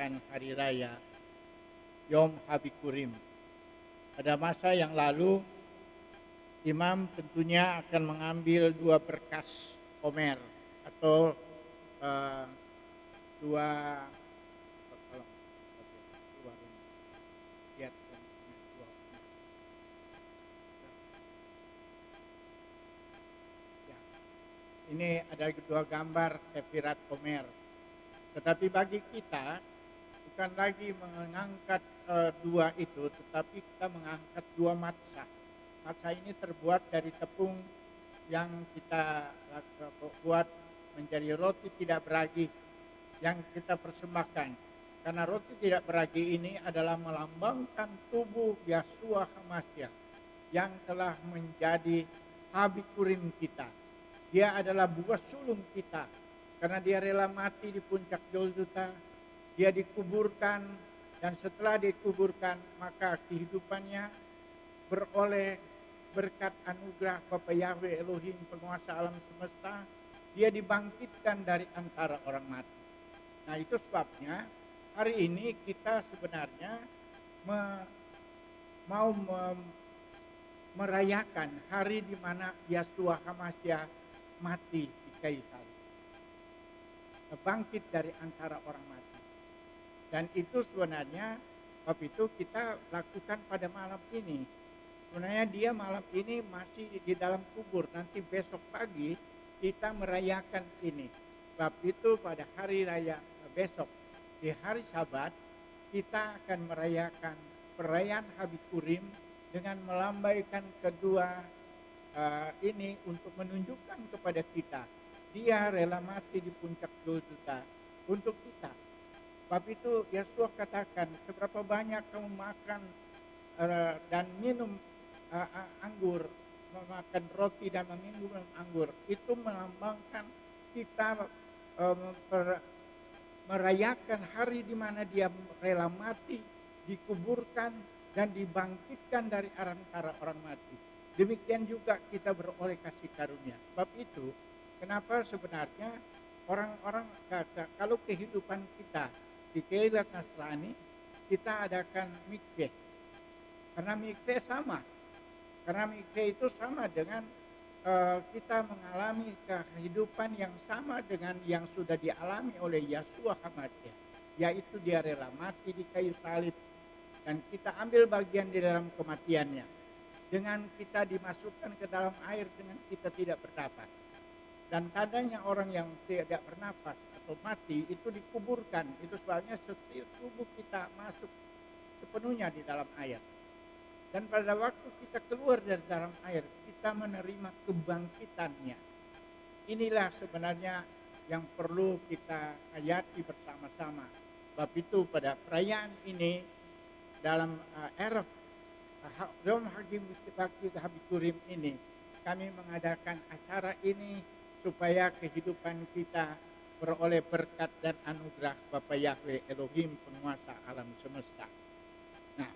merayakan hari raya Yom Habikurim. Pada masa yang lalu, imam tentunya akan mengambil dua berkas Omer atau eh, dua tolong, dua lihat dua ya. Ini ada dua gambar Sefirat Omer. Tetapi bagi kita bukan lagi mengangkat dua itu, tetapi kita mengangkat dua matzah. Matzah ini terbuat dari tepung yang kita buat menjadi roti tidak beragi yang kita persembahkan. Karena roti tidak beragi ini adalah melambangkan tubuh Yahshua HaMashiach yang telah menjadi Habikurim kita. Dia adalah buah sulung kita. Karena dia rela mati di puncak Golgota, dia dikuburkan, dan setelah dikuburkan maka kehidupannya beroleh berkat anugerah Bapa Yahweh Elohim penguasa alam semesta. Dia dibangkitkan dari antara orang mati. Nah, itu sebabnya hari ini kita sebenarnya mau merayakan hari di mana Yahshua HaMashiach mati di kayu salib, bangkit dari antara orang mati. Dan itu sebenarnya sebab itu kita lakukan pada malam ini. Sebenarnya dia malam ini masih di dalam kubur. Nanti besok pagi kita merayakan ini. Sebab itu pada hari raya besok, di hari Sabat, kita akan merayakan perayaan Habikurim dengan melambaikan kedua ini untuk menunjukkan kepada kita dia rela mati di puncak Golgota untuk kita. Sebab itu Yesus katakan, seberapa banyak kamu makan dan minum anggur, memakan roti dan meminum anggur, itu melambangkan kita merayakan hari di mana dia rela mati, dikuburkan, dan dibangkitkan dari antara orang mati. Demikian juga kita beroleh kasih karunia. Sebab itu, kenapa sebenarnya orang-orang kalau kehidupan kita di Keilat Nasrani, kita adakan mikveh. Karena mikveh sama. Karena mikveh itu sama dengan kita mengalami kehidupan yang sama dengan yang sudah dialami oleh Yahshua HaMashiach. Yaitu dia rela mati di kayu salib dan kita ambil bagian di dalam kematiannya. Dengan kita dimasukkan ke dalam air dengan kita tidak bernapas. Dan tandanya orang yang tidak bernapas atau mati itu dikuburkan. Itu sebabnya setiap tubuh kita masuk sepenuhnya di dalam air. Dan pada waktu kita keluar dari dalam air, kita menerima kebangkitannya. Inilah sebenarnya yang perlu kita hayati bersama-sama. Sebab itu pada perayaan ini dalam Erev Yom Habikurim ini, kami mengadakan acara ini supaya kehidupan kita beroleh berkat dan anugerah Bapa Yahweh Elohim penguasa alam semesta. Nah,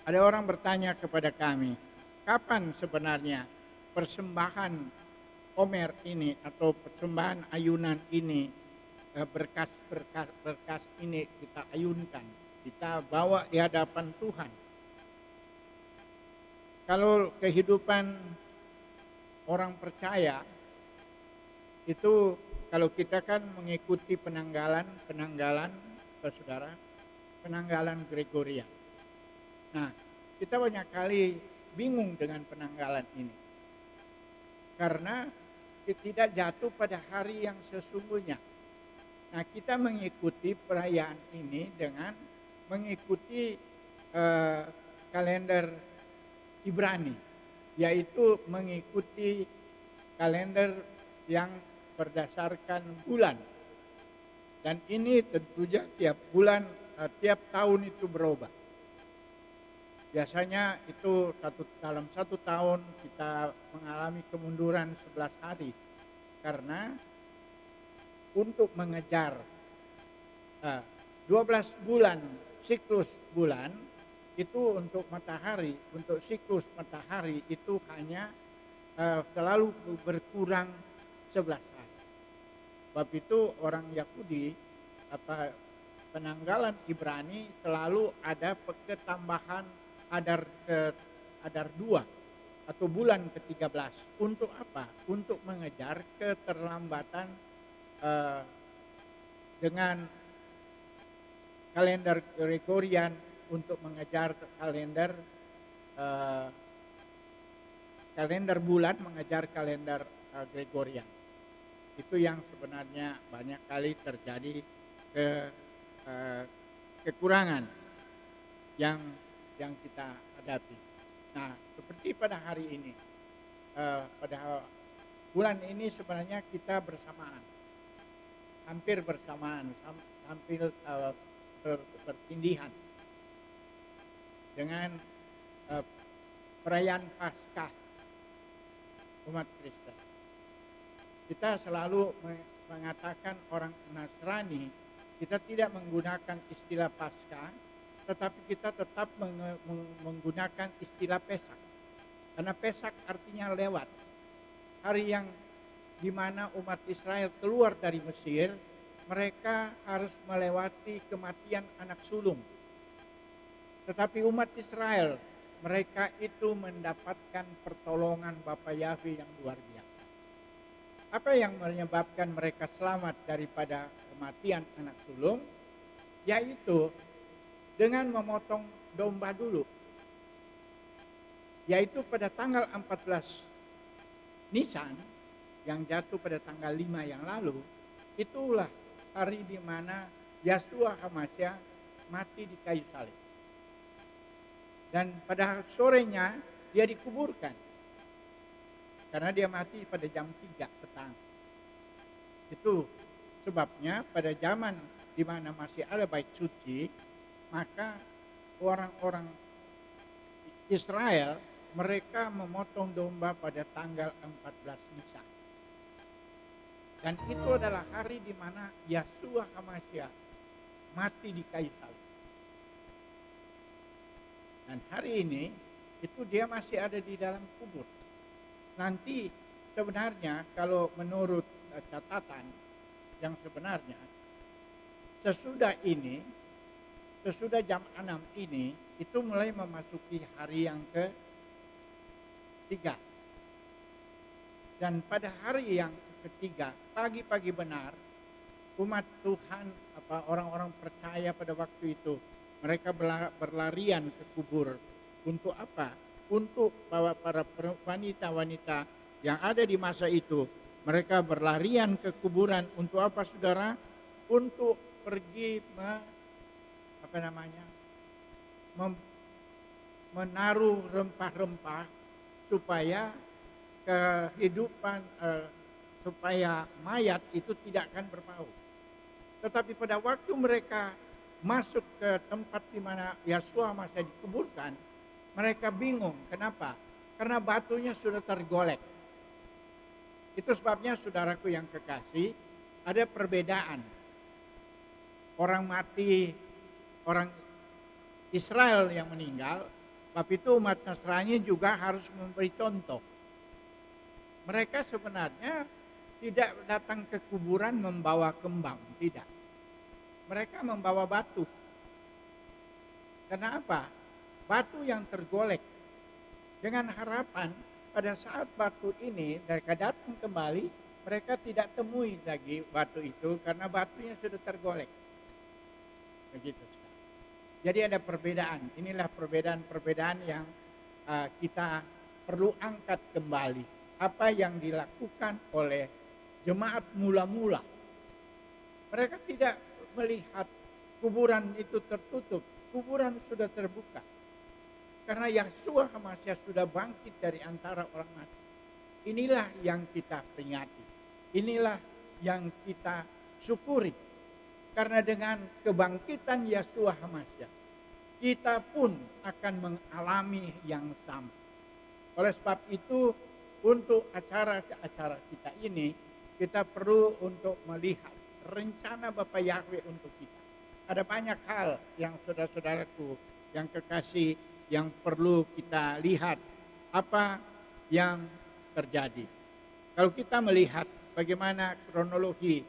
ada orang bertanya kepada kami, kapan sebenarnya persembahan Omer ini atau persembahan ayunan ini, berkas ini kita ayunkan, kita bawa di hadapan Tuhan. Kalau kehidupan orang percaya itu, kalau kita kan mengikuti penanggalan saudara, penanggalan Gregorian. Nah, kita banyak kali bingung dengan penanggalan ini karena tidak jatuh pada hari yang sesungguhnya. Nah, kita mengikuti perayaan ini dengan mengikuti kalender Ibrani, yaitu mengikuti kalender yang berdasarkan bulan. Dan ini tentunya tiap bulan, tiap tahun itu berubah. Biasanya itu dalam satu tahun kita mengalami kemunduran 11 hari. Karena untuk mengejar 12 bulan siklus bulan itu untuk matahari, untuk siklus matahari itu hanya selalu berkurang 11 hari. Sebab itu orang Yahudi apa penanggalan Ibrani selalu ada ketambahan adar adar 2 atau bulan ke-13. Untuk apa? Untuk mengejar keterlambatan eh, dengan kalender Gregorian, untuk mengejar eh, kalender bulan, mengejar kalender Gregorian. Itu yang sebenarnya banyak kali terjadi kekurangan yang kita hadapi. Nah, seperti pada hari ini, pada bulan ini sebenarnya kita bersamaan, hampir bersamaan, hampir bertindihan dengan perayaan Paskah umat Kristen. Kita selalu mengatakan orang Nasrani, kita tidak menggunakan istilah Paskah, tetapi kita tetap menggunakan istilah Pesak. Karena Pesak artinya lewat. Hari yang dimana umat Israel keluar dari Mesir, mereka harus melewati kematian anak sulung. Tetapi umat Israel, mereka itu mendapatkan pertolongan Bapa Yahweh yang luar biasa. Apa yang menyebabkan mereka selamat daripada kematian anak sulung? Yaitu dengan memotong domba dulu. Yaitu pada tanggal 14 Nisan yang jatuh pada tanggal 5 yang lalu, itulah hari di mana Yeshua HaMashiach mati di kayu salib. Dan pada sorenya dia dikuburkan. Karena dia mati pada jam 3 petang. Itu sebabnya pada zaman di mana masih ada bait suci, maka orang-orang Israel mereka memotong domba pada tanggal 14 Nisan. Dan itu adalah hari di mana Yeshua HaMashiach mati di kayu salib. Dan hari ini itu dia masih ada di dalam kubur. Nanti sebenarnya kalau menurut catatan yang sebenarnya sesudah jam 6 ini itu mulai memasuki hari yang ke-3. Dan pada hari yang ketiga, pagi-pagi benar, umat Tuhan, orang-orang percaya pada waktu itu, mereka berlarian ke kubur. Untuk apa? Untuk bahwa para wanita-wanita yang ada di masa itu, mereka berlarian ke kuburan untuk apa, saudara? Untuk pergi menaruh rempah-rempah supaya kehidupan supaya mayat itu tidak akan berbau. Tetapi pada waktu mereka masuk ke tempat di mana Yeshua masih dikuburkan, mereka bingung. Kenapa? Karena batunya sudah tergolek. Itu sebabnya, saudaraku yang kekasih, ada perbedaan. Orang mati, orang Israel yang meninggal, tapi itu umat Nasrani juga harus memberi contoh. Mereka sebenarnya tidak datang ke kuburan membawa kembang, tidak. Mereka membawa batu. Kenapa? Batu yang tergolek. Dengan harapan pada saat batu ini mereka datang kembali, mereka tidak temui lagi batu itu karena batunya sudah tergolek. Begitu. Jadi ada perbedaan. Inilah perbedaan-perbedaan yang kita perlu angkat kembali. Apa yang dilakukan oleh jemaat mula-mula. Mereka tidak melihat kuburan itu tertutup. Kuburan sudah terbuka. Karena Yeshua HaMashiach sudah bangkit dari antara orang mati. Inilah yang kita peringati. Inilah yang kita syukuri. Karena dengan kebangkitan Yeshua HaMashiach, kita pun akan mengalami yang sama. Oleh sebab itu, untuk acara-acara kita ini, kita perlu untuk melihat rencana Bapa Yahweh untuk kita. Ada banyak hal yang saudara-saudaraku yang kekasih yang perlu kita lihat apa yang terjadi. Kalau kita melihat bagaimana kronologi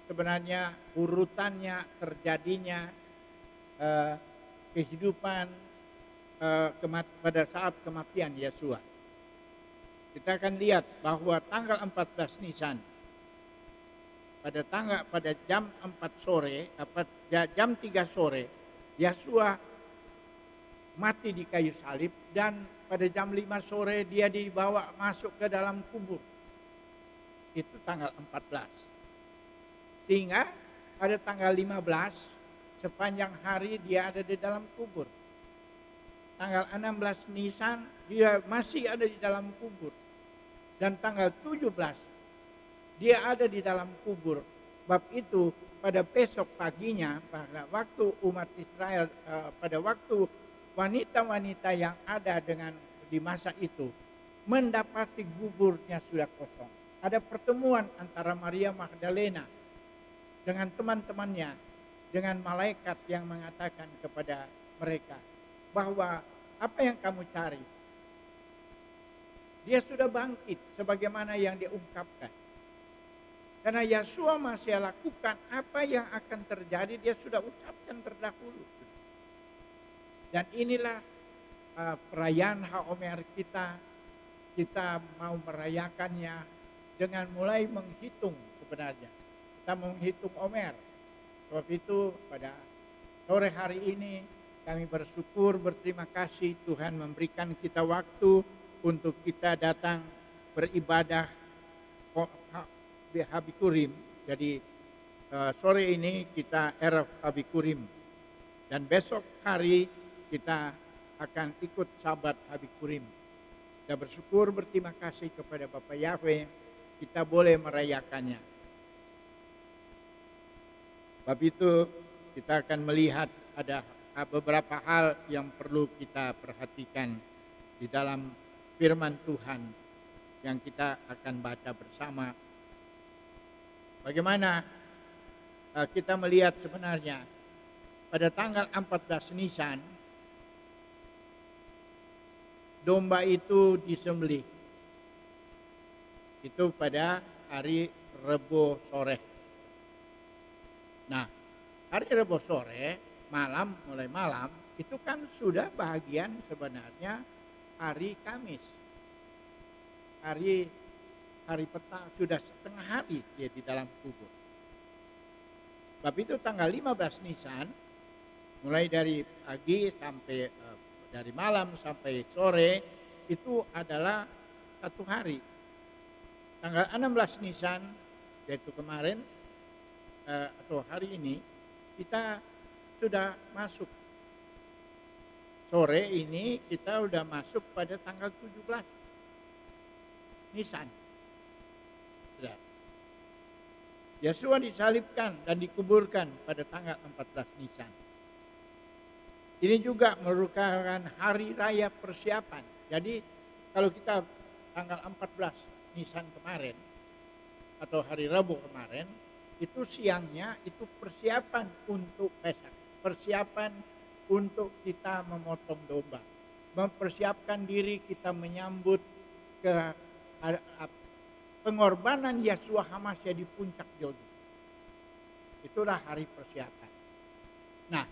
sebenarnya urutannya terjadinya kehidupan pada saat kematian Yesua. Kita akan lihat bahwa tanggal 14 Nisan pada jam 4 sore, jam 3 sore, Yesua mati di kayu salib, dan pada jam 5 sore dia dibawa masuk ke dalam kubur. Itu tanggal 14. Sehingga pada tanggal 15 sepanjang hari dia ada di dalam kubur. Tanggal 16 Nisan dia masih ada di dalam kubur. Dan tanggal 17 dia ada di dalam kubur. Bab itu pada besok paginya, pada waktu umat Israel, pada waktu wanita-wanita yang ada di masa itu mendapati kuburnya sudah kosong. Ada pertemuan antara Maria Magdalena dengan teman-temannya, dengan malaikat yang mengatakan kepada mereka bahwa apa yang kamu cari? Dia sudah bangkit sebagaimana yang dia ungkapkan. Karena Yesua masih lakukan apa yang akan terjadi, dia sudah ucapkan terdahulu. Dan inilah perayaan Haomer kita. Kita mau merayakannya dengan mulai menghitung sebenarnya. Kita menghitung Omer. Sebab itu pada sore hari ini kami bersyukur, berterima kasih Tuhan memberikan kita waktu untuk kita datang beribadah Habikurim. Jadi sore ini kita Erev Habikurim, dan besok hari kita akan ikut Sabat Habikurim. Kita bersyukur, berterima kasih kepada Bapak Yahweh, kita boleh merayakannya. Sebab itu kita akan melihat ada beberapa hal yang perlu kita perhatikan di dalam firman Tuhan yang kita akan baca bersama. Bagaimana kita melihat sebenarnya pada tanggal 14 Nisan domba itu disembelih. Itu pada hari Rebo sore. Nah, hari Rebo sore, mulai malam, itu kan sudah bagian sebenarnya hari Kamis. Hari petang, sudah setengah hari dia di dalam kubur. Sebab itu tanggal 15 Nisan, mulai dari pagi sampai dari malam sampai sore, itu adalah satu hari. Tanggal 16 Nisan, yaitu kemarin atau hari ini, kita sudah masuk. Sore ini kita sudah masuk pada tanggal 17 Nisan. Sudah. Yesua disalibkan dan dikuburkan pada tanggal 14 Nisan. Ini juga merupakan hari raya persiapan. Jadi kalau kita tanggal 14 Nisan kemarin atau hari Rabu kemarin, itu siangnya itu persiapan untuk Pesak. Persiapan untuk kita memotong domba. Mempersiapkan diri kita menyambut ke pengorbanan Yeshua HaMashiach di puncak Yodi. Itulah hari persiapan. Nah,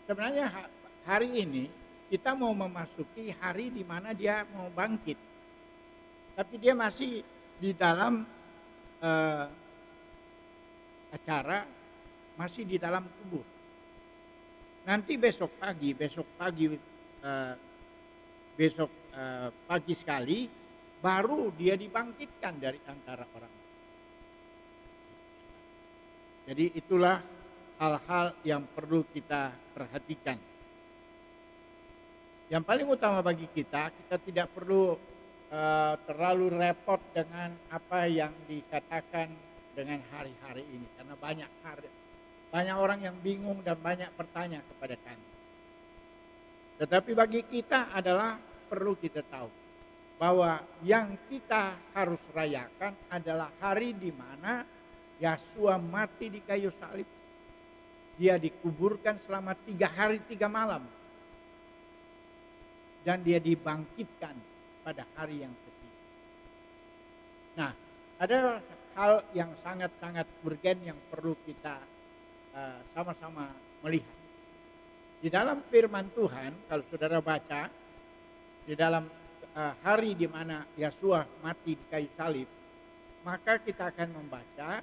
sebenarnya hari ini kita mau memasuki hari di mana dia mau bangkit. Tapi dia masih di dalam acara, masih di dalam kubur. Nanti besok pagi sekali baru dia dibangkitkan dari antara orang. Jadi itulah hal-hal yang perlu kita perhatikan. Yang paling utama bagi kita tidak perlu terlalu repot dengan apa yang dikatakan dengan hari-hari ini, karena banyak orang yang bingung dan banyak bertanya kepada kami. Tetapi bagi kita adalah perlu kita tahu bahwa yang kita harus rayakan adalah hari di mana Yeshua mati di kayu salib. Dia dikuburkan selama 3 hari 3 malam. Dan dia dibangkitkan pada hari yang ketiga. Nah, ada hal yang sangat-sangat urgen yang perlu kita sama-sama melihat. Di dalam firman Tuhan, kalau saudara baca, di dalam hari di mana Yesua mati di kayu salib, maka kita akan membaca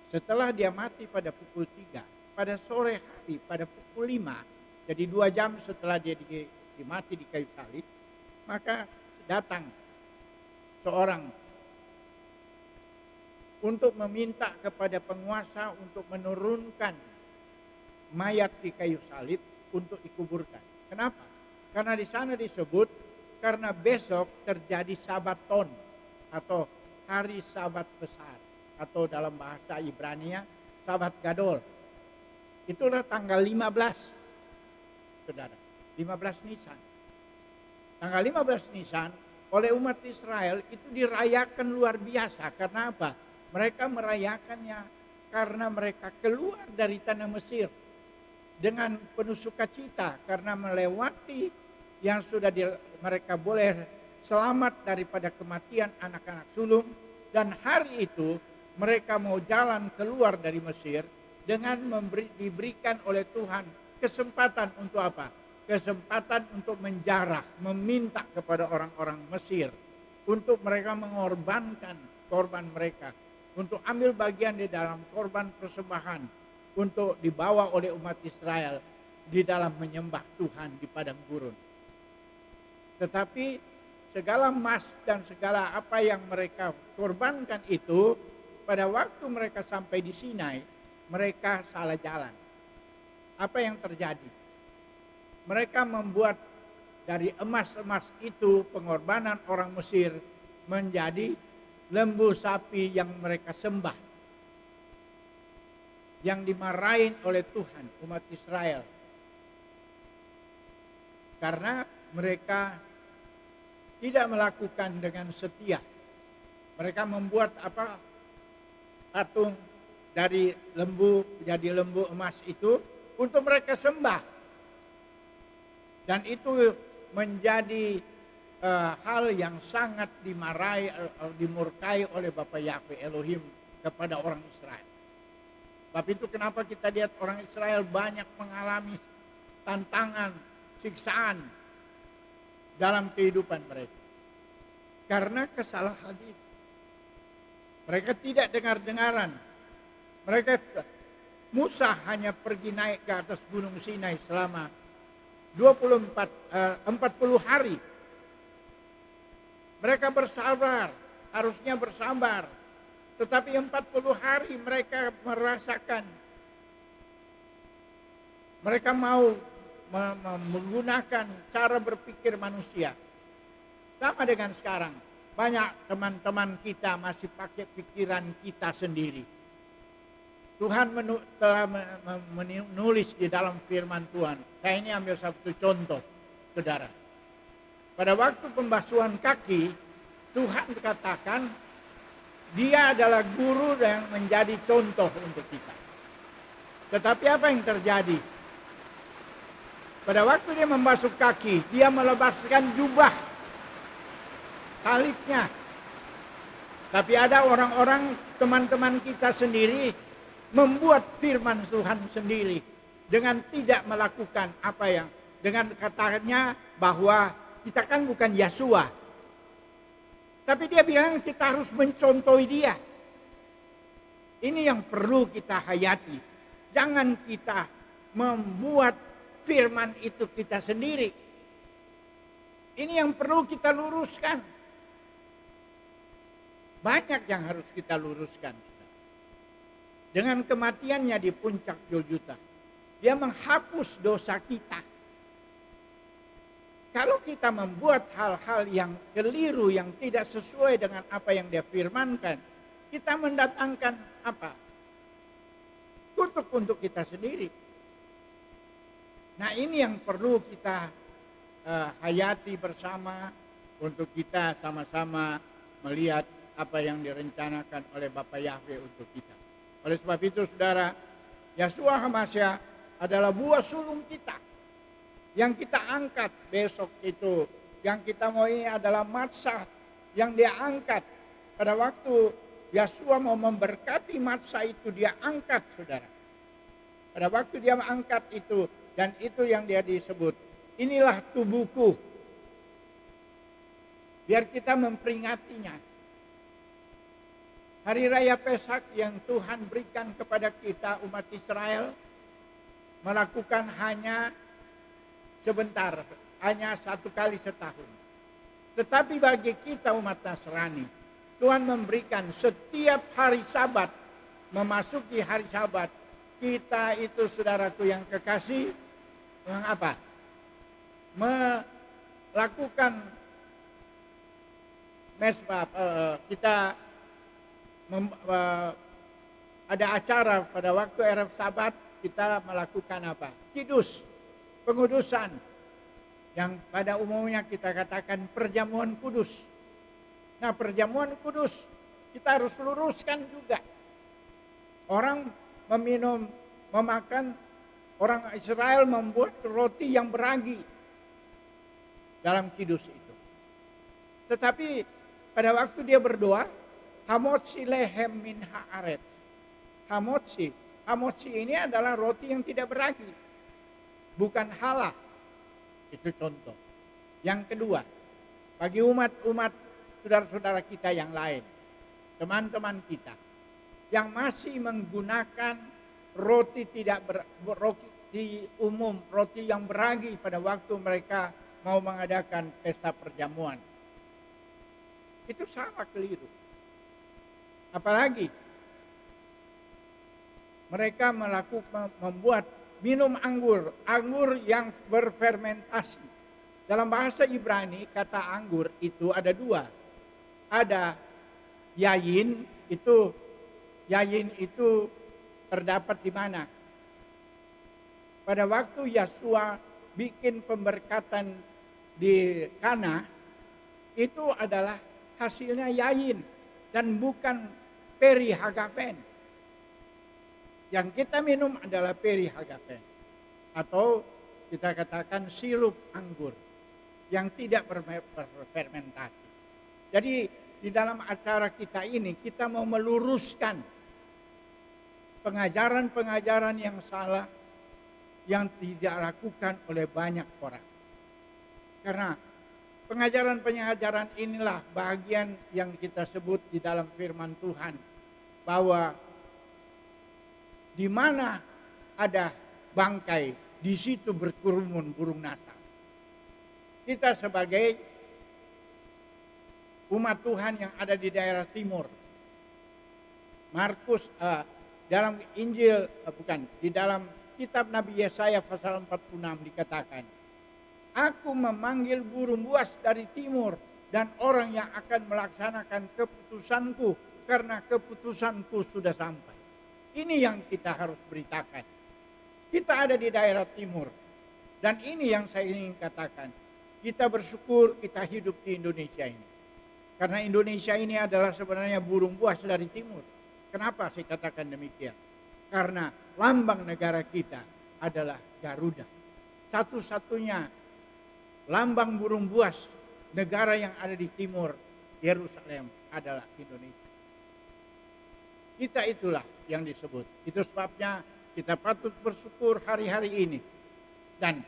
setelah dia mati pada pukul 3, pada sore hari pada pukul 5, jadi 2 jam setelah dia mati di kayu salib, maka datang seorang untuk meminta kepada penguasa untuk menurunkan mayat di kayu salib untuk dikuburkan. Kenapa? Karena di sana disebut karena besok terjadi Sabaton atau hari Sabat besar, atau dalam bahasa Ibrania Sabat Gadol. Itulah tanggal 15, saudara, 15 Nisan. Tanggal 15 Nisan oleh umat Israel itu dirayakan luar biasa. Karena apa? Mereka merayakannya karena mereka keluar dari tanah Mesir dengan penuh sukacita karena melewati yang sudah mereka boleh selamat daripada kematian anak-anak sulung. Dan hari itu mereka mau jalan keluar dari Mesir dengan diberikan oleh Tuhan kesempatan untuk apa? Kesempatan untuk menjarah, meminta kepada orang-orang Mesir untuk mereka mengorbankan korban mereka, untuk ambil bagian di dalam korban persembahan, untuk dibawa oleh umat Israel di dalam menyembah Tuhan di padang gurun. Tetapi segala emas dan segala apa yang mereka korbankan itu, pada waktu mereka sampai di Sinai, mereka salah jalan. Apa yang terjadi? Mereka membuat dari emas-emas itu pengorbanan orang Mesir menjadi lembu sapi yang mereka sembah, yang dimarahin oleh Tuhan umat Israel karena mereka tidak melakukan dengan setia. Mereka membuat patung dari lembu, jadi lembu emas itu untuk mereka sembah, dan itu menjadi hal yang sangat dimarahi, dimurkai oleh Bapa Yahweh Elohim kepada orang Israel. Sebab itu kenapa kita lihat orang Israel banyak mengalami tantangan, siksaan dalam kehidupan mereka. Karena kesalahan itu. Mereka tidak dengar-dengaran. Musa hanya pergi naik ke atas gunung Sinai selama 40 hari. Mereka bersabar, harusnya bersabar. Tetapi 40 hari mereka merasakan, mereka mau menggunakan cara berpikir manusia. Sama dengan sekarang, banyak teman-teman kita masih pakai pikiran kita sendiri. Tuhan telah menulis di dalam firman Tuhan. Saya ini ambil satu contoh, saudara. Pada waktu pembasuhan kaki, Tuhan katakan dia adalah guru yang menjadi contoh untuk kita. Tetapi apa yang terjadi? Pada waktu dia membasuh kaki, dia melepaskan jubah taliknya. Tapi ada orang-orang, teman-teman kita sendiri, membuat firman Tuhan sendiri dengan tidak melakukan apa yang, dengan katanya bahwa kita kan bukan Yesua, tapi dia bilang kita harus mencontohi dia. Ini yang perlu kita hayati. Jangan kita membuat firman itu kita sendiri. Ini yang perlu kita luruskan. Banyak yang harus kita luruskan. Dengan kematiannya di puncak Golgota, dia menghapus dosa kita. Kalau kita membuat hal-hal yang keliru, yang tidak sesuai dengan apa yang dia firmankan, kita mendatangkan apa? Kutuk untuk kita sendiri. Nah, ini yang perlu kita hayati bersama, untuk kita sama-sama melihat apa yang direncanakan oleh Bapa Yahweh untuk kita. Oleh sebab itu, saudara, Yesua HaMashiach adalah buah sulung kita yang kita angkat besok itu. Yang kita mau ini adalah matsah yang dia angkat pada waktu Yosua mau memberkati masa itu, dia angkat, saudara. Pada waktu dia mengangkat itu, dan itu yang dia disebut, inilah tubuhku. Biar kita memperingatinya. Hari Raya Pesak yang Tuhan berikan kepada kita umat Israel, melakukan hanya sebentar, hanya 1 kali setahun. Tetapi bagi kita umat Nasrani, Tuhan memberikan setiap hari Sabat, memasuki hari Sabat, kita itu saudaraku yang kekasih, mengapa? Melakukan mesbah, kita ada acara pada waktu Erev Sabat, kita melakukan apa? Kidus, pengudusan, yang pada umumnya kita katakan perjamuan kudus. Nah, perjamuan kudus kita harus luruskan juga. Orang memakan, orang Israel membuat roti yang beragi dalam kidus itu. Tetapi pada waktu dia berdoa, hamotzi lehem min haaretz. Hamotzi ini adalah roti yang tidak beragi, bukan halal. Itu contoh. Yang kedua, bagi umat-umat saudara-saudara kita yang lain, teman-teman kita yang masih menggunakan roti roti yang beragi pada waktu mereka mau mengadakan pesta perjamuan, itu sama keliru. Apalagi mereka membuat minum anggur yang berfermentasi. Dalam bahasa Ibrani kata anggur itu ada 2. Ada yayin itu terdapat di mana? Pada waktu Yosua bikin pemberkatan di Kana, itu adalah hasilnya yayin dan bukan perihagafen. Yang kita minum adalah perihagafen, atau kita katakan sirup anggur yang tidak berfermentasi. Jadi di dalam acara kita ini kita mau meluruskan pengajaran-pengajaran yang salah yang tidak dilakukan oleh banyak orang. Karena pengajaran-pengajaran inilah bagian yang kita sebut di dalam firman Tuhan, bahwa di mana ada bangkai, di situ berkerumun burung nasar. Kita sebagai umat Tuhan yang ada di daerah timur, Markus dalam Injil di dalam kitab Nabi Yesaya pasal 46 dikatakan, aku memanggil burung buas dari timur dan orang yang akan melaksanakan keputusanku, karena keputusanku sudah sampai. Ini yang kita harus beritakan. Kita ada di daerah timur, dan ini yang saya ingin katakan. Kita bersyukur kita hidup di Indonesia ini, karena Indonesia ini adalah sebenarnya burung buas dari timur. Kenapa saya katakan demikian? Karena lambang negara kita adalah Garuda. Satu-satunya lambang burung buas negara yang ada di timur Yerusalem adalah Indonesia. Kita itulah yang disebut. Itu sebabnya kita patut bersyukur hari-hari ini. Dan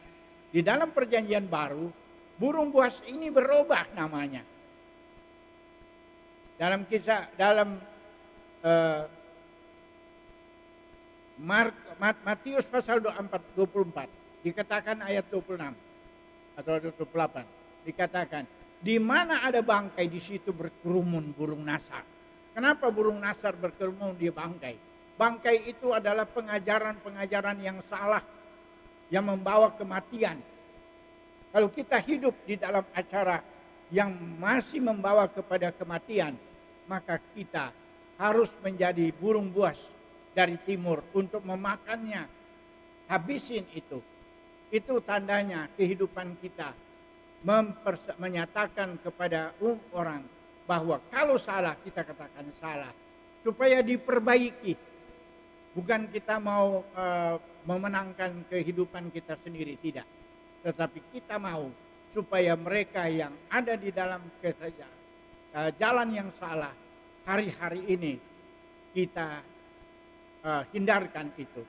di dalam perjanjian baru, burung buas ini berubah namanya. Dalam Matius pasal 24 dikatakan ayat 26 atau 28 dikatakan, di mana ada bangkai di situ berkerumun burung nasar. Kenapa burung nasar berkerumun di bangkai? Bangkai itu adalah pengajaran-pengajaran yang salah yang membawa kematian. Kalau kita hidup di dalam acara yang masih membawa kepada kematian, maka kita harus menjadi burung buas dari timur untuk memakannya, habisin itu. Itu tandanya kehidupan kita menyatakan kepada orang bahwa kalau salah kita katakan salah, supaya diperbaiki. Bukan kita mau memenangkan kehidupan kita sendiri, tidak. Tetapi kita mau supaya mereka yang ada di dalam jalan yang salah hari-hari ini kita hindarkan itu.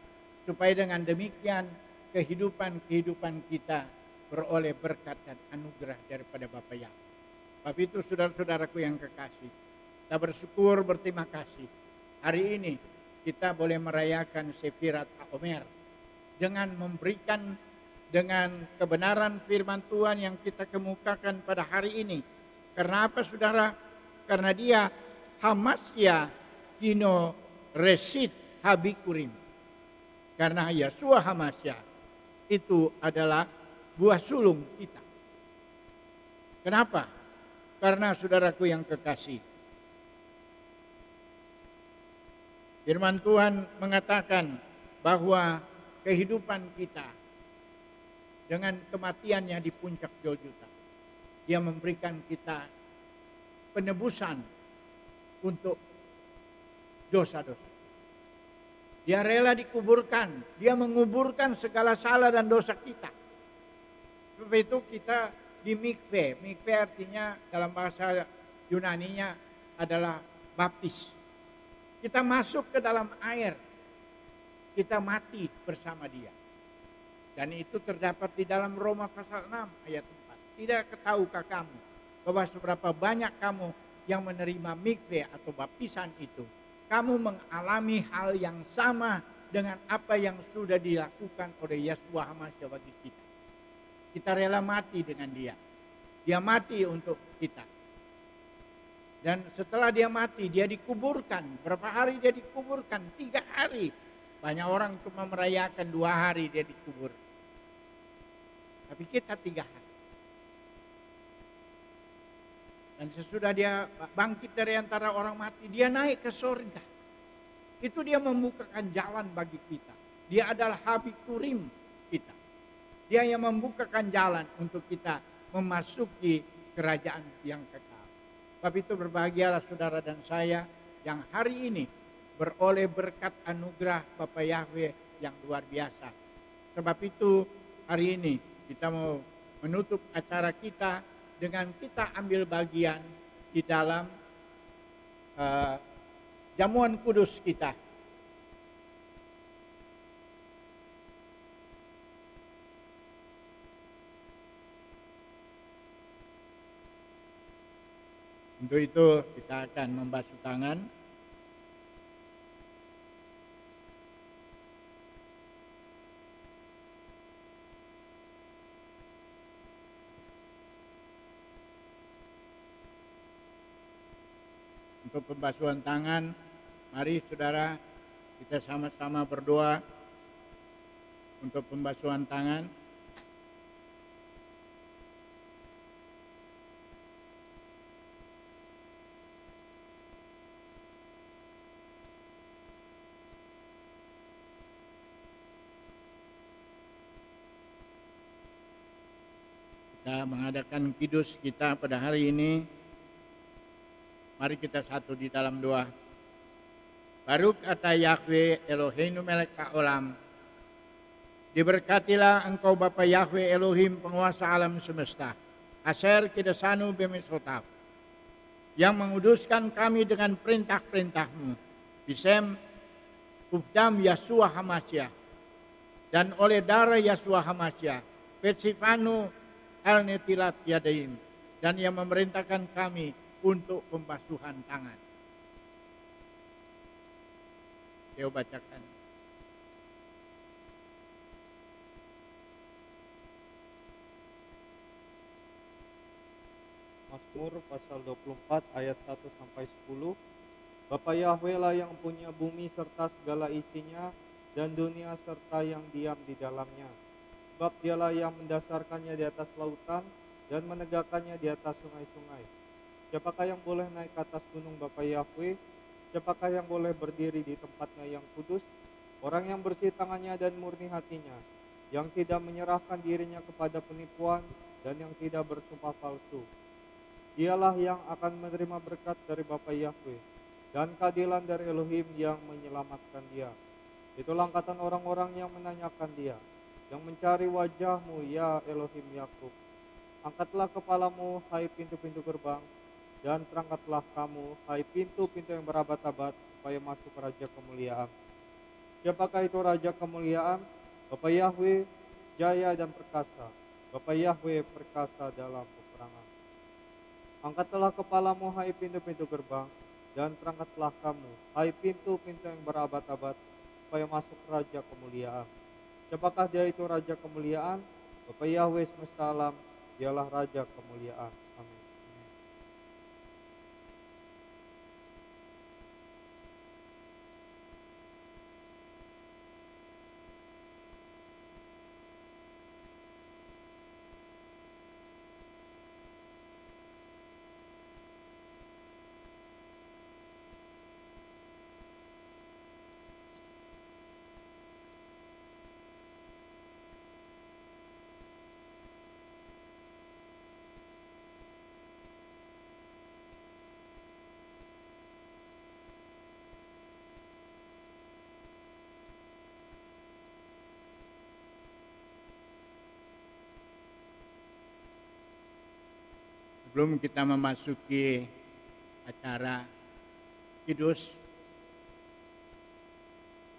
Supaya dengan demikian kehidupan kita beroleh berkat dan anugerah daripada Bapa Yahweh. Sebab itu saudara-saudaraku yang kekasih, kita bersyukur, berterima kasih. Hari ini kita boleh merayakan Sefirat HaOmer dengan memberikan dengan kebenaran firman Tuhan yang kita kemukakan pada hari ini. Karena apa saudara? Karena dia Hamasya Kino Resit Habikurim. Karena Yeshua Hamasya itu adalah buah sulung kita. Kenapa? Karena saudaraku yang kekasih, firman Tuhan mengatakan bahwa kehidupan kita dengan kematiannya di puncak Golgota, dia memberikan kita penebusan untuk dosa-dosa. Dia rela dikuburkan, dia menguburkan segala salah dan dosa kita. Sebab itu kita di mikve. Mikve artinya dalam bahasa Yunaninya adalah baptis. Kita masuk ke dalam air, kita mati bersama dia. Dan itu terdapat di dalam Roma pasal 6 ayat 4. Tidak tahukah kamu bahwa seberapa banyak kamu yang menerima mikve atau baptisan itu, kamu mengalami hal yang sama dengan apa yang sudah dilakukan oleh Yeshua Hamasya bagi kita. Kita rela mati dengan dia. Dia mati untuk kita. Dan setelah dia mati, dia dikuburkan. Berapa hari dia dikuburkan? 3 hari. Banyak orang cuma merayakan 2 hari dia dikubur. Tapi kita 3 hari. Dan sesudah dia bangkit dari antara orang mati, dia naik ke surga. Itu dia membukakan jalan bagi kita. Dia adalah Habikurim kita. Dia yang membukakan jalan untuk kita memasuki kerajaan yang kekal. Sebab itu berbahagialah saudara dan saya yang hari ini beroleh berkat anugerah Bapa Yahweh yang luar biasa. Sebab itu hari ini kita mau menutup acara kita dengan kita ambil bagian di dalam jamuan kudus kita. Untuk itu kita akan membasuh tangan. Untuk pembasuhan tangan, mari saudara kita sama-sama berdoa untuk pembasuhan tangan. Kita mengadakan kidus kita pada hari ini. Mari kita satu di dalam doa. Baruk ata Yahweh Eloheinu melek haolam. Diberkatilah engkau Bapa Yahweh Elohim penguasa alam semesta. Aser kidasanu bemisrotav. Yang menguduskan kami dengan perintah-perintahmu. Bisem ufdam Yeshua Hamasya. Dan oleh darah Yeshua Hamasya. Petsifanu al-netilat yadaim. Dan yang memerintahkan kami untuk pembasuhan tangan. Saya bacakan. Mazmur pasal 24 ayat 1 sampai 10. Bapa Yahweh lah yang punya bumi serta segala isinya dan dunia serta yang diam di dalamnya. Sebab dialah yang mendasarkannya di atas lautan dan menegakkannya di atas sungai-sungai. Siapakah yang boleh naik ke atas gunung Bapa Yahweh? Siapakah yang boleh berdiri di tempatnya yang kudus? Orang yang bersih tangannya dan murni hatinya, yang tidak menyerahkan dirinya kepada penipuan dan yang tidak bersumpah palsu. Dialah yang akan menerima berkat dari Bapa Yahweh dan keadilan dari Elohim yang menyelamatkan dia. Itulah angkatan orang-orang yang menanyakan dia, yang mencari wajah-Mu ya Elohim Yakub. Angkatlah kepalamu hai pintu-pintu gerbang, dan terangkatlah kamu, hai pintu-pintu yang berabad-abad, supaya masuk raja kemuliaan. Siapakah itu raja kemuliaan? Bapa Yahweh, jaya dan perkasa. Bapa Yahweh perkasa dalam peperangan. Angkatlah kepalamu, hai pintu-pintu gerbang, dan terangkatlah kamu, hai pintu-pintu yang berabad-abad, supaya masuk raja kemuliaan. Siapakah dia itu raja kemuliaan? Bapa Yahweh semesta alam, dialah raja kemuliaan. Amin. Sebelum kita memasuki acara kidus,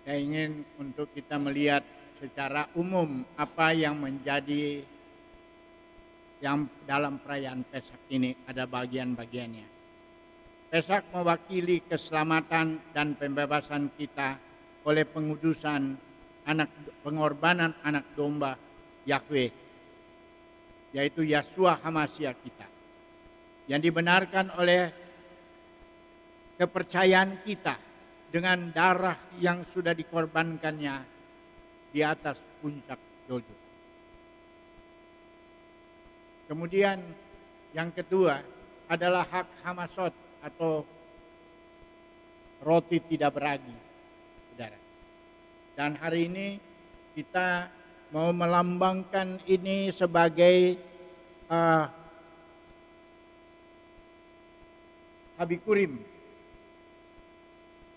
saya ingin untuk kita melihat secara umum apa yang menjadi yang dalam perayaan Pesak ini ada bagian-bagiannya. Pesak mewakili keselamatan dan pembebasan kita oleh pengorbanan anak domba Yahweh, yaitu Yeshua Hamashiach kita, yang dibenarkan oleh kepercayaan kita dengan darah yang sudah dikorbankannya di atas puncak Yojo. Kemudian yang kedua adalah hak Hamasot atau roti tidak beragi, saudara. Dan hari ini kita mau melambangkan ini sebagai Habikurim,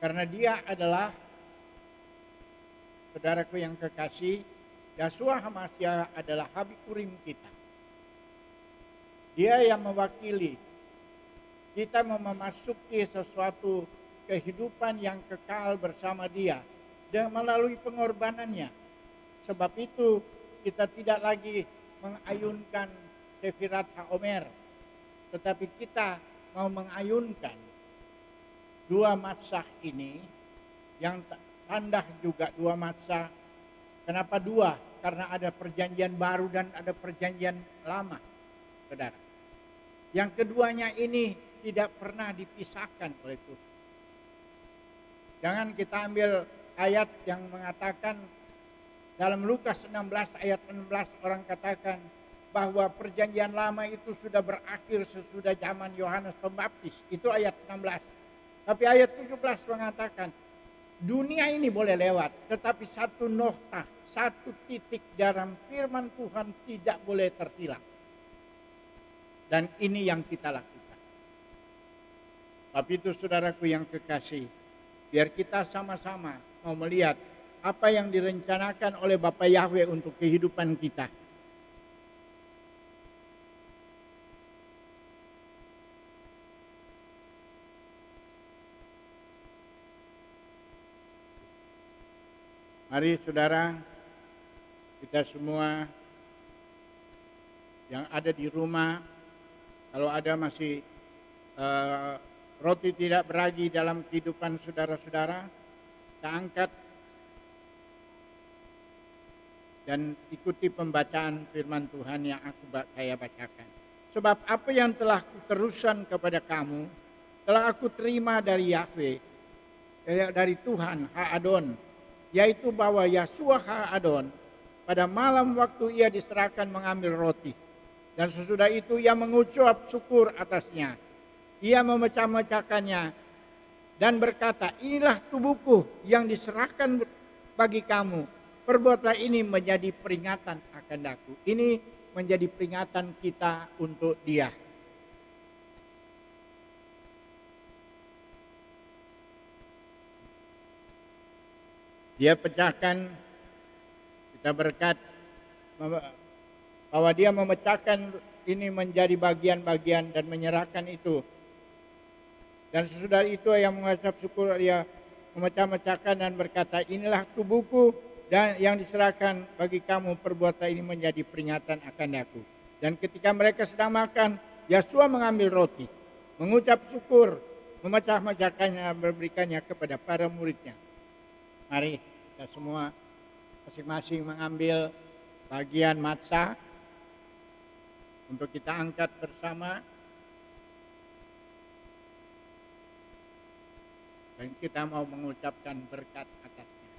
karena dia adalah, saudaraku yang kekasih, Yeshua Hamashiach adalah Habikurim kita. Dia yang mewakili kita mau memasuki sesuatu kehidupan yang kekal bersama dia dan melalui pengorbanannya. Sebab itu kita tidak lagi mengayunkan Sefirat HaOmer, tetapi kita mau mengayunkan dua matsah ini yang tanda juga dua matsah. Kenapa dua? Karena ada perjanjian baru dan ada perjanjian lama, saudara. Yang keduanya ini tidak pernah dipisahkan oleh Tuhan. Jangan kita ambil ayat yang mengatakan dalam Lukas 16 ayat 16 orang katakan bahwa perjanjian lama itu sudah berakhir sesudah zaman Yohanes Pembaptis. Itu ayat 16. Tapi ayat 17 mengatakan dunia ini boleh lewat, tetapi satu noktah, satu titik dalam firman Tuhan tidak boleh terhilang. Dan ini yang kita lakukan. Tapi itu saudaraku yang kekasih, biar kita sama-sama mau melihat apa yang direncanakan oleh Bapa Yahweh untuk kehidupan kita. Mari saudara, kita semua yang ada di rumah, kalau ada masih roti tidak beragi dalam kehidupan saudara-saudara, kita angkat dan ikuti pembacaan firman Tuhan yang saya bacakan. Sebab apa yang telah kuteruskan kepada kamu, telah aku terima dari Yahweh, dari Tuhan Ha-Adon, yaitu bahwa Yeshua Ha-Adon pada malam waktu ia diserahkan mengambil roti, dan sesudah itu ia mengucap syukur atasnya. Ia memecah-mecahkannya dan berkata, inilah tubuhku yang diserahkan bagi kamu. Perbuatlah ini menjadi peringatan akan aku. Ini menjadi peringatan kita untuk dia. Dia pecahkan, kita berkat bahwa dia memecahkan ini menjadi bagian-bagian dan menyerahkan itu Dan sesudah itu ia mengucap syukur, ia memecah-mecahkan dan berkata, inilah tubuhku dan yang diserahkan bagi kamu, perbuatan ini menjadi peringatan akan aku. Dan ketika mereka sedang makan, Yesua mengambil roti, mengucap syukur, memecah-mecahkannya, memberikannya kepada para muridnya. Mari kita semua masing-masing mengambil bagian matzah untuk kita angkat bersama. Dan kita mau mengucapkan berkat atasnya.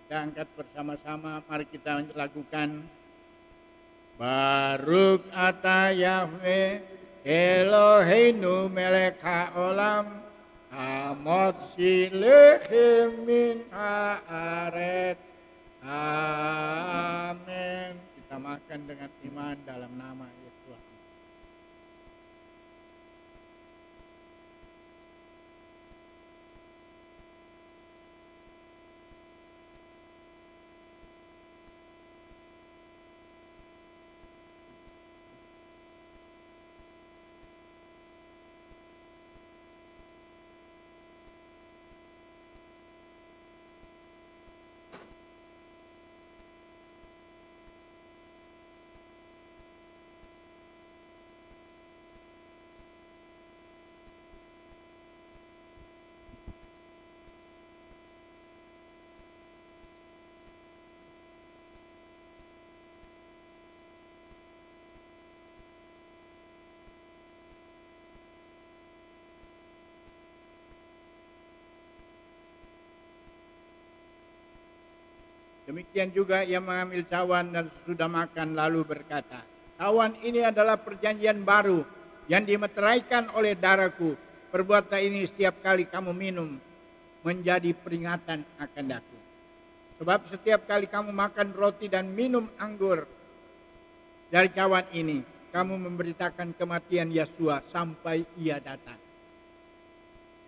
Kita angkat bersama-sama, mari kita lakukan. Baruch ata Yahweh Eloheinu melech haolam Amot Shilechem min haaret. Amin. Kita makan dengan iman dalam nama Yesus. Demikian juga ia mengambil cawan dan sudah makan lalu berkata, cawan ini adalah perjanjian baru yang dimeteraikan oleh darahku. Perbuatan ini setiap kali kamu minum menjadi peringatan akan aku. Sebab setiap kali kamu makan roti dan minum anggur dari cawan ini, kamu memberitakan kematian Yesua sampai ia datang.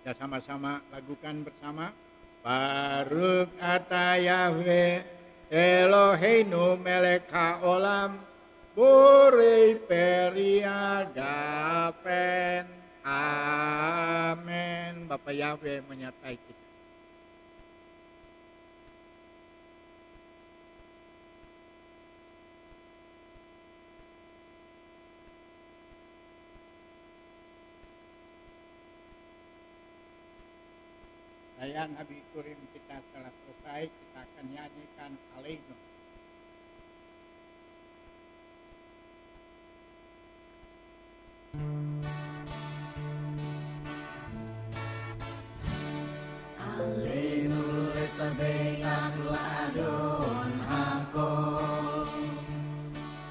Kita sama-sama lakukan bersama. Baruch ata Yahweh Eloheinu melech haolam borei peria gapen. Amin. Bapak Yahweh menyertai kita. Sayang Habikurim kita telah selesai, kita akan nyanyikan Aleinu. Aleinu lesabean ladon hakol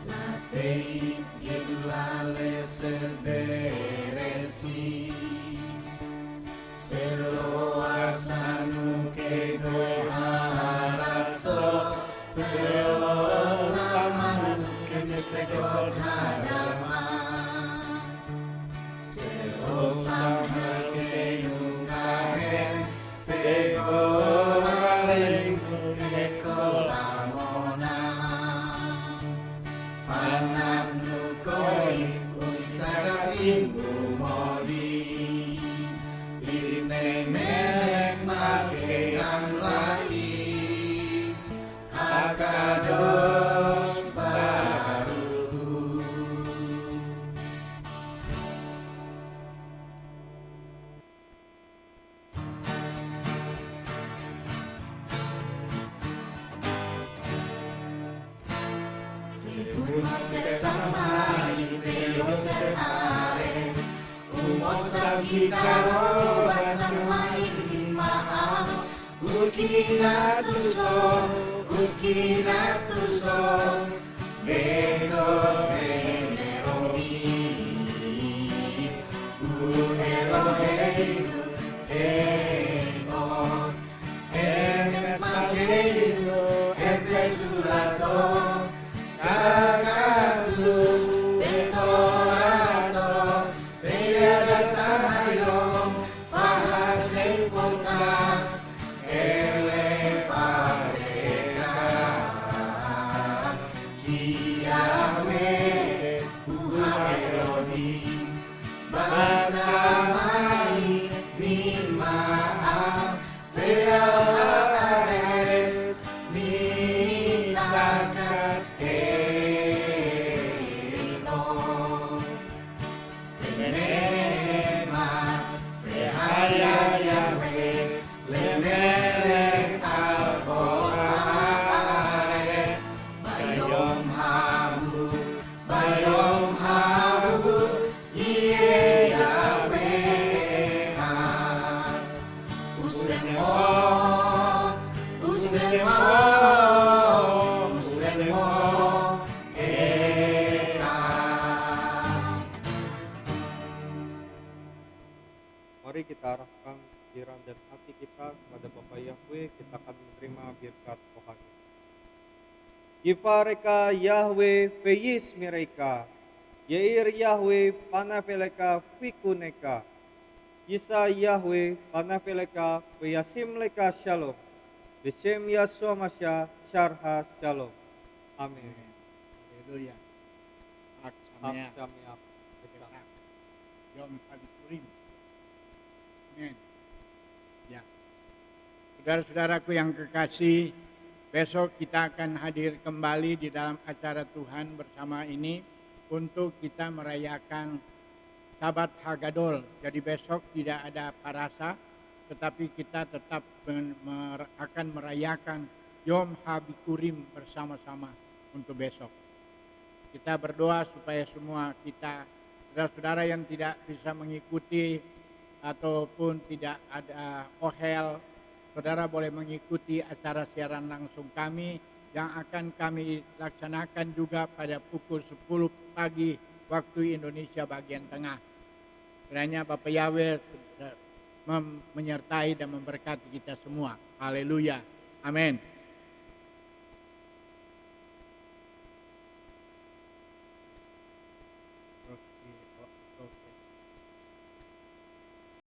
Lateit gedulale seberesi Seloasanu kegoy haratso Seloasamanu kemispekol hadama Seloasamanu keyukahen Pegol aleimu kekol amona Fananu koi ustagatim bumodi Melek makeyang lain Hakadosh Baruch. Sebuah kesamai Theos et Ares Umosav hikaro basamai ima'am Uskinatuso Bego veneromi Eloheinu Eimon Emet Malkeinu Efesurato Kakatu Betorato Veyadatayom Fahasei Volta kita arahkan pikiran dan hati kita kepada Bapa Yahweh, kita akan menerima birkat Tuhan. Gifareka Yahweh feis mereka, Yair Yahweh panafeleka fikuneka, Isa Yahweh panafeleka veyasim leka shalom, Beshem Yasua Masya Syarha Shalom. Amin. Haleluya. Ak Sameach. Aksameach. Pesach. Yom HaBikurim. Amin. Ya. Saudara-saudaraku yang kekasih, besok kita akan hadir kembali di dalam acara Tuhan bersama ini untuk kita merayakan Sabat Hagadol. Jadi besok tidak ada parasa, tetapi kita tetap akan merayakan Yom HaBikurim bersama-sama untuk besok. Kita berdoa supaya semua kita, saudara-saudara yang tidak bisa mengikuti ataupun tidak ada ohel, saudara boleh mengikuti acara siaran langsung kami yang akan kami laksanakan juga pada pukul 10 pagi waktu Indonesia bagian tengah. Kiranya Bapak Yahweh menyertai dan memberkati kita semua. Haleluya. Amin.